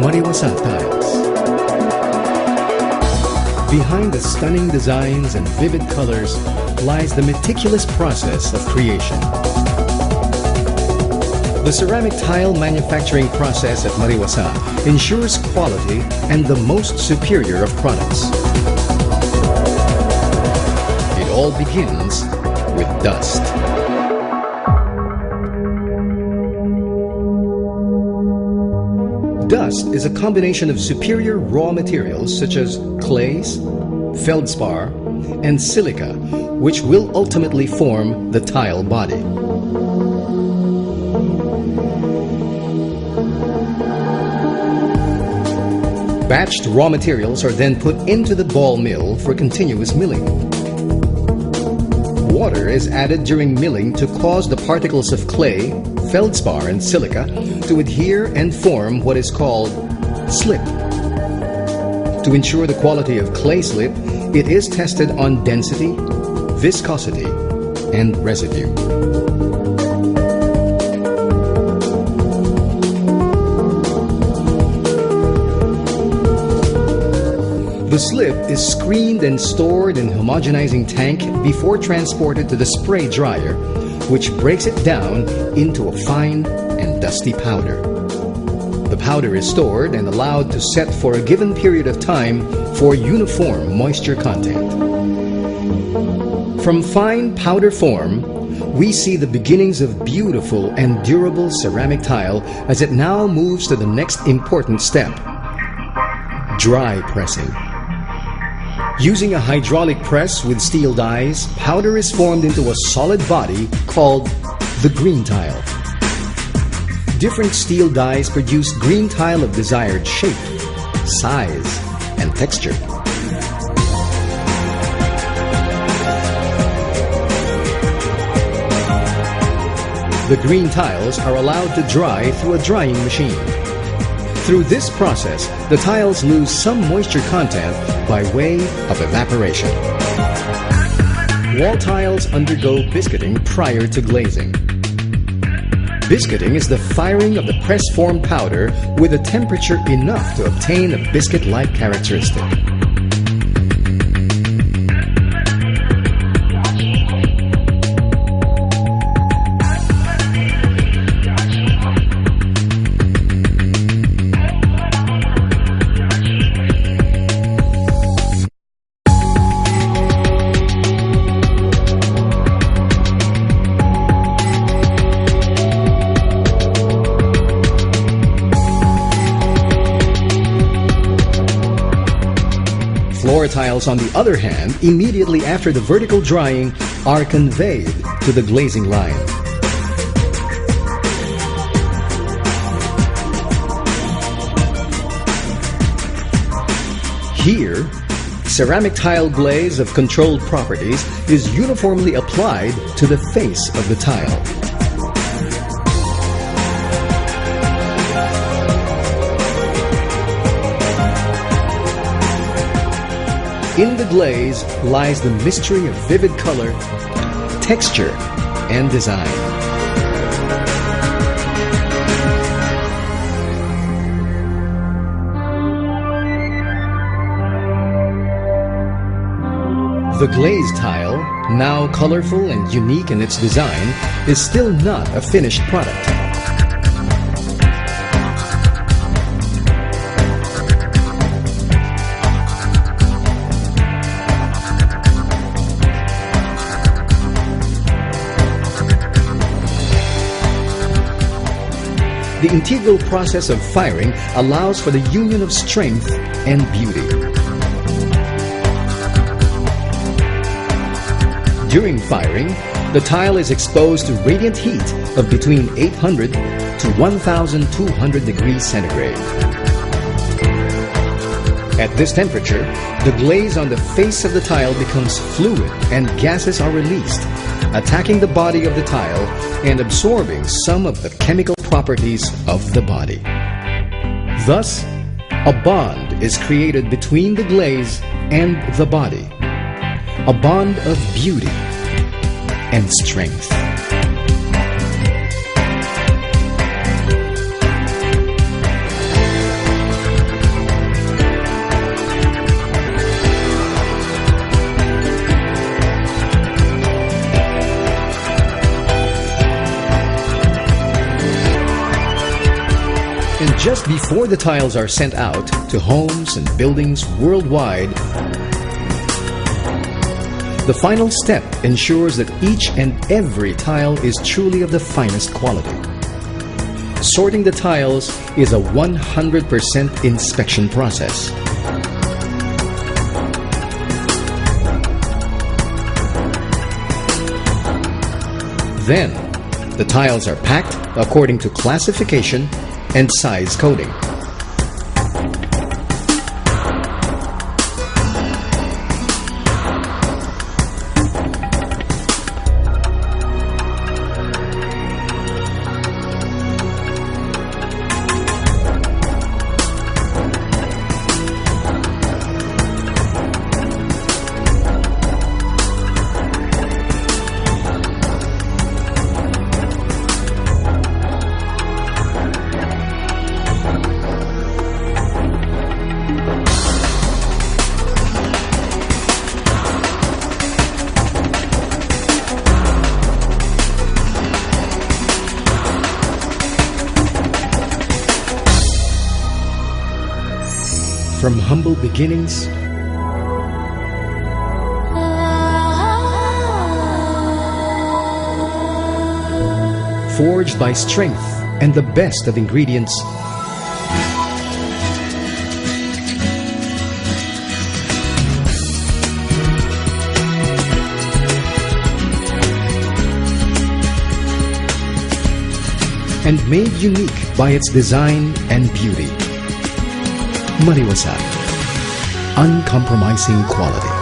Mariwasa tiles. Behind the stunning designs and vivid colors lies the meticulous process of creation. The ceramic tile manufacturing process at Mariwasa ensures quality and the most superior of products. It all begins with dust. Dust is a combination of superior raw materials such as clays, feldspar, and silica, which will ultimately form the tile body. Batched raw materials are then put into the ball mill for continuous milling. Water is added during milling to cause the particles of clay, feldspar, and silica to adhere and form what is called slip. To ensure the quality of clay slip, it is tested on density, viscosity, and residue. The slip is screened and stored in a homogenizing tank before transported to the spray dryer, which breaks it down into a fine and dusty powder. The powder is stored and allowed to set for a given period of time for uniform moisture content. From fine powder form, we see the beginnings of beautiful and durable ceramic tile as it now moves to the next important step: dry pressing. Using a hydraulic press with steel dies, powder is formed into a solid body called the green tile. Different steel dies produce green tile of desired shape, size, and texture. The green tiles are allowed to dry through a drying machine. Through this process, the tiles lose some moisture content by way of evaporation. Wall tiles undergo biscuiting prior to glazing. Biscuiting is the firing of the press-formed powder with a temperature enough to obtain a biscuit-like characteristic. Floor tiles, on the other hand, immediately after the vertical drying, are conveyed to the glazing line. Here, ceramic tile glaze of controlled properties is uniformly applied to the face of the tile. In the glaze lies the mystery of vivid color, texture, and design. The glazed tile, now colorful and unique in its design, is still not a finished product. The integral process of firing allows for the union of strength and beauty. During firing, the tile is exposed to radiant heat of between 800 to 1,200 degrees centigrade. At this temperature, the glaze on the face of the tile becomes fluid and gases are released, attacking the body of the tile and absorbing some of the chemical properties of the body. Thus, a bond is created between the glaze and the body, a bond of beauty and strength. Just before the tiles are sent out to homes and buildings worldwide, the final step ensures that each and every tile is truly of the finest quality. Sorting the tiles is a 100% inspection process. Then, the tiles are packed according to classification and size coding. From humble beginnings forged by strength and the best of ingredients, and made unique by its design and beauty. Mariwasa, uncompromising quality.